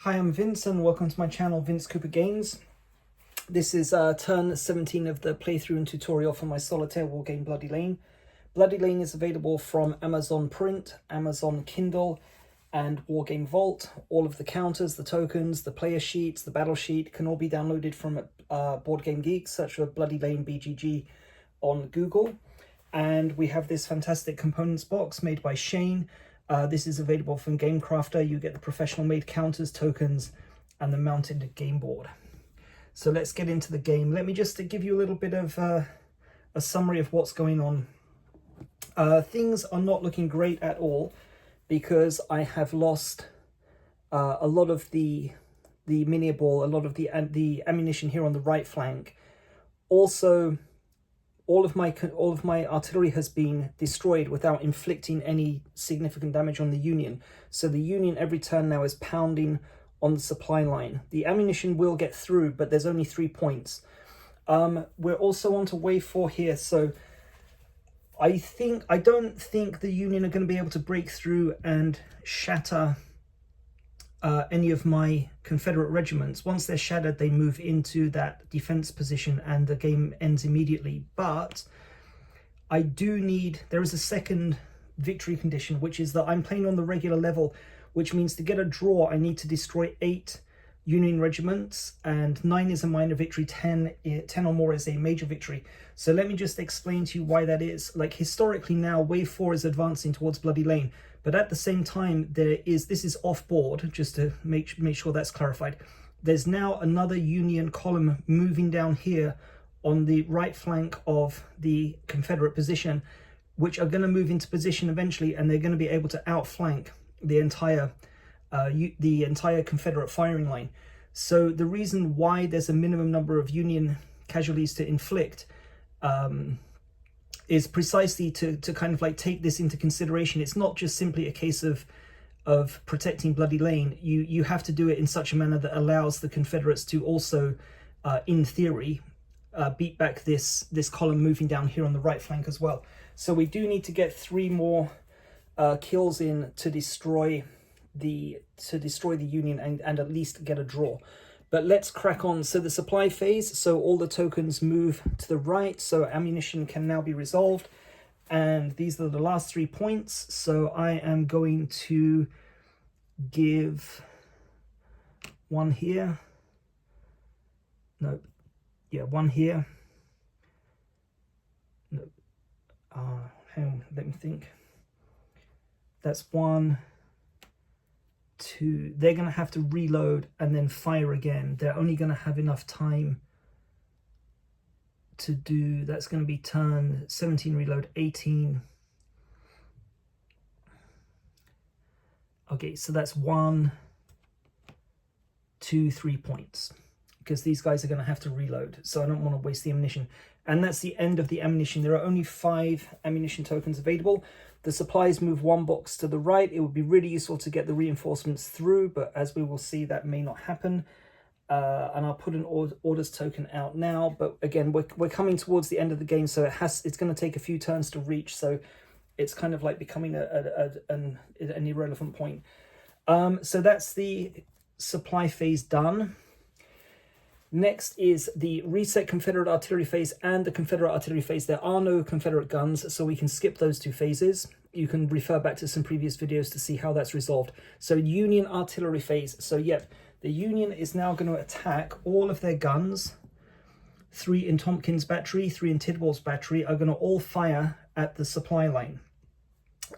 Hi, I'm Vince and welcome to my channel, Vince Cooper Games. This is turn 17 of the playthrough and tutorial for my solitaire war game Bloody Lane. Bloody Lane is available from Amazon Print, Amazon Kindle and Wargame Vault. All of the counters, the tokens, the player sheets, the battle sheet can all be downloaded from Board Game Geek. Search for Bloody Lane BGG on Google. And we have this fantastic components box made by Shane. This is available from Game Crafter. You get the professional made counters, tokens, and the mounted game board. So let's get into the game. Let me just give you a little bit of a summary of what's going on. Things are not looking great at all because I have lost a lot of the mini ball, a lot of the ammunition here on the right flank. Also, all of my artillery has been destroyed without inflicting any significant damage on the Union. So the Union every turn now is pounding on the supply line. The ammunition will get through, but there's only 3 points. We're also on to wave 4 here. So I don't think the Union are going to be able to break through and shatter any of my Confederate regiments. Once they're shattered, they move into that defense position and the game ends immediately. But I do need, there is a second victory condition, which is that I'm playing on the regular level, which means to get a draw, I need to destroy 8 Union regiments, and 9 is a minor victory, 10 or more is a major victory. So let me just explain to you why that is. Like, historically now, wave 4 is advancing towards Bloody Lane, but at the same time, this is off board, just to make sure that's clarified. There's now another Union column moving down here on the right flank of the Confederate position, which are going to move into position eventually, and they're going to be able to outflank the entire Confederate firing line. So the reason why there's a minimum number of Union casualties to inflict is precisely to kind of like take this into consideration. It's not just simply a case of protecting Bloody Lane. You have to do it in such a manner that allows the Confederates to also, in theory, beat back this column moving down here on the right flank as well. So we do need to get 3 more kills in to destroy the Union and at least get a draw. But let's crack on. So the supply phase, so all the tokens move to the right, so ammunition can now be resolved, and these are the last 3 points. So I am going to give 1 here, no, yeah, 1 here, no, hang on, let me think. That's 1, 2. They're going to have to reload and then fire again. They're only going to have enough time to do, that's going to be turn 17, reload 18. Okay, so that's 1, 2, 3 points, because these guys are going to have to reload, so I don't want to waste the ammunition. And that's the end of the ammunition. There are only 5 ammunition tokens available. The supplies move 1 box to the right. It would be really useful to get the reinforcements through, but as we will see, that may not happen. And I'll put an orders token out now. But again, we're coming towards the end of the game, so it's going to take a few turns to reach. So it's kind of like becoming an irrelevant point. So that's the supply phase done. Next is the reset Confederate artillery phase and the Confederate artillery phase. There are no Confederate guns, so we can skip those 2 phases. You can refer back to some previous videos to see how that's resolved. So Union artillery phase. So yep, the Union is now going to attack all of their guns. 3 in Tompkins battery, 3 in Tidwell's battery are going to all fire at the supply line.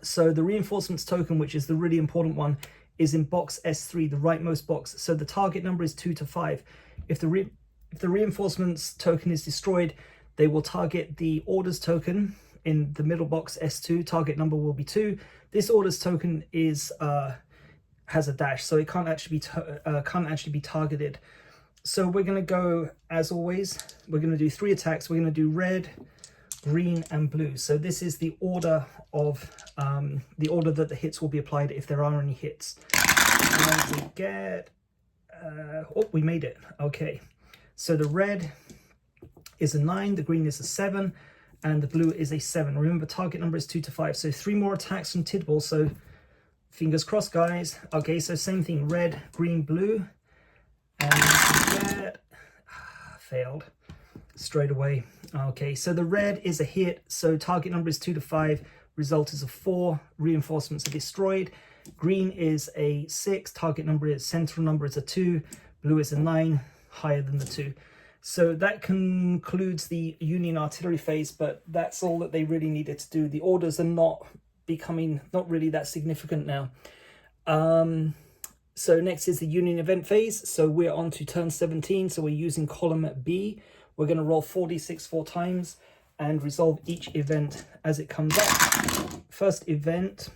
So the reinforcements token, which is the really important one, is in box S3, the rightmost box. So the target number is 2 to 5. If the reinforcements token is destroyed, they will target the orders token in the middle box S2. Target number will be 2. This orders token is has a dash, so it can't actually be targeted. So we're going to go, as always, we're going to do 3 attacks. We're going to do red, green, and blue. So this is the order of that the hits will be applied if there are any hits. And we get. Oh, we made it. Okay, so the red is a 9, the green is a 7, and the blue is a 7. Remember, target number is 2 to 5. So 3 more attacks from Tidwell. So Fingers crossed, guys. Okay, so same thing, red, green, blue. And that failed straight away. Okay, so the red is a hit, so target number is 2 to 5, result is a 4, reinforcements are destroyed. Green is a 6, target number is, central number is a 2, blue is a 9, higher than the 2. So that concludes the Union artillery phase, but that's all that they really needed to do. The orders are not really that significant now. So next is the Union event phase. So we're on to turn 17, so we're using column B. We're going to roll 4d6 4 times and resolve each event as it comes up. First event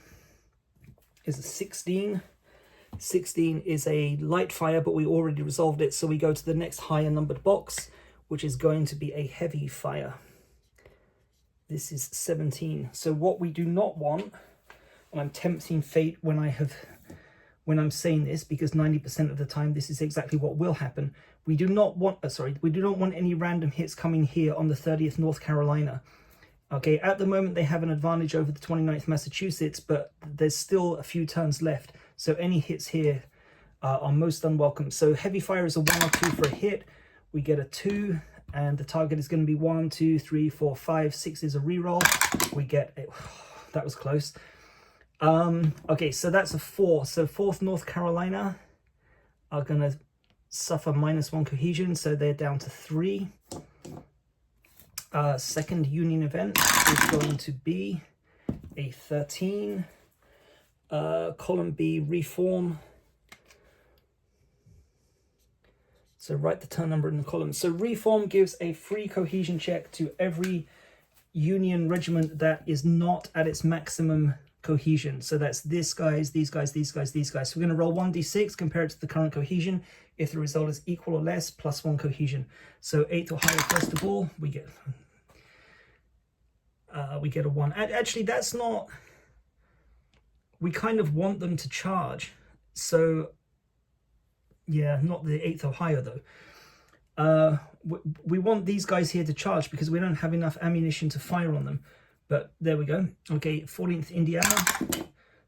is a 16. 16 is a light fire, but we already resolved it, so we go to the next higher numbered box, which is going to be a heavy fire. This is 17. So what we do not want, and I'm tempting fate when I'm saying this, because 90% of the time this is exactly what will happen. We do not want any random hits coming here on the 30th North Carolina. Okay, at the moment they have an advantage over the 29th Massachusetts, but there's still a few turns left. So any hits here are most unwelcome. So heavy fire is a 1 or 2 for a hit. We get a 2, and the target is going to be 1, 2, 3, 4, 5. 6 is a reroll. We get a, that was close. Okay, so that's a 4. So 4th North Carolina are going to suffer -1 cohesion, so they're down to 3. Second Union event is going to be a 13. Column B, reform. So write the turn number in the column. So reform gives a free cohesion check to every Union regiment that is not at its maximum cohesion. So that's this guys, these guys, these guys, these guys. So we're going to roll 1d6, compare it to the current cohesion. If the result is equal or less, +1 cohesion. So 8 or higher, first of all, we get a 1. Actually, that's not... We kind of want them to charge. So, yeah, not the 8th or higher, though. We want these guys here to charge because we don't have enough ammunition to fire on them. But there we go. Okay, 14th Indiana.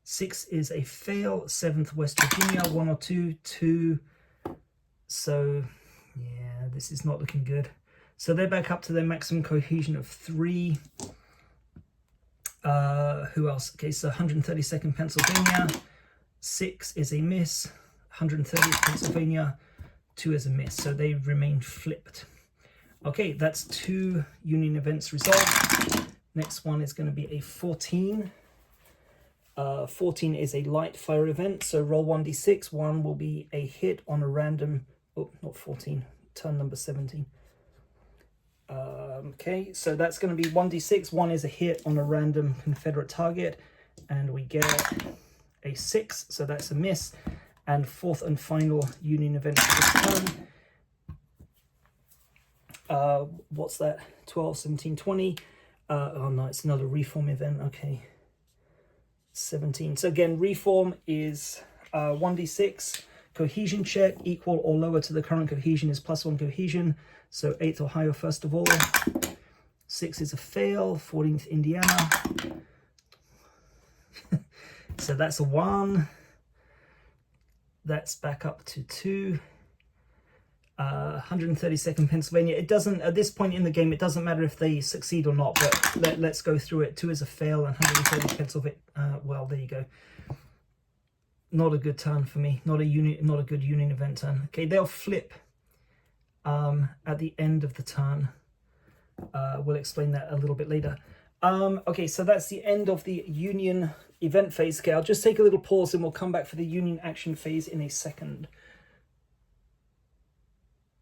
6 is a fail. 7th West Virginia, 1 or 2, 2. So, yeah, this is not looking good. So they're back up to their maximum cohesion of 3. Who else? Okay, so 132nd Pennsylvania. 6 is a miss. 130th Pennsylvania. 2 is a miss. So they remain flipped. Okay, that's 2 Union events resolved. Next one is going to be a 14. 14 is a light fire event, so roll 1d6. 1 will be a hit on a random... Oh, not 14. Turn number 17. Okay, so that's going to be 1d6. 1 is a hit on a random Confederate target, and we get a 6, so that's a miss. And 4th and final Union event for this turn. What's that? 12, 17, 20. Oh no, it's another reform event. Okay. 17. So again, reform is 1d6. Cohesion check, equal or lower to the current cohesion is +1 cohesion. So 8th or higher, first of all. 6 is a fail. 14th Indiana. So that's a 1. That's back up to 2. 132nd Pennsylvania. It doesn't, at this point in the game, it doesn't matter if they succeed or not, but let's go through it. 2 is a fail, and 130th Pennsylvania. Well, there you go. Not a good turn for me. Not a good Union event turn. Okay, they'll flip at the end of the turn. We'll explain that a little bit later. Okay, so that's the end of the Union event phase. Okay, I'll just take a little pause and we'll come back for the Union action phase in a second.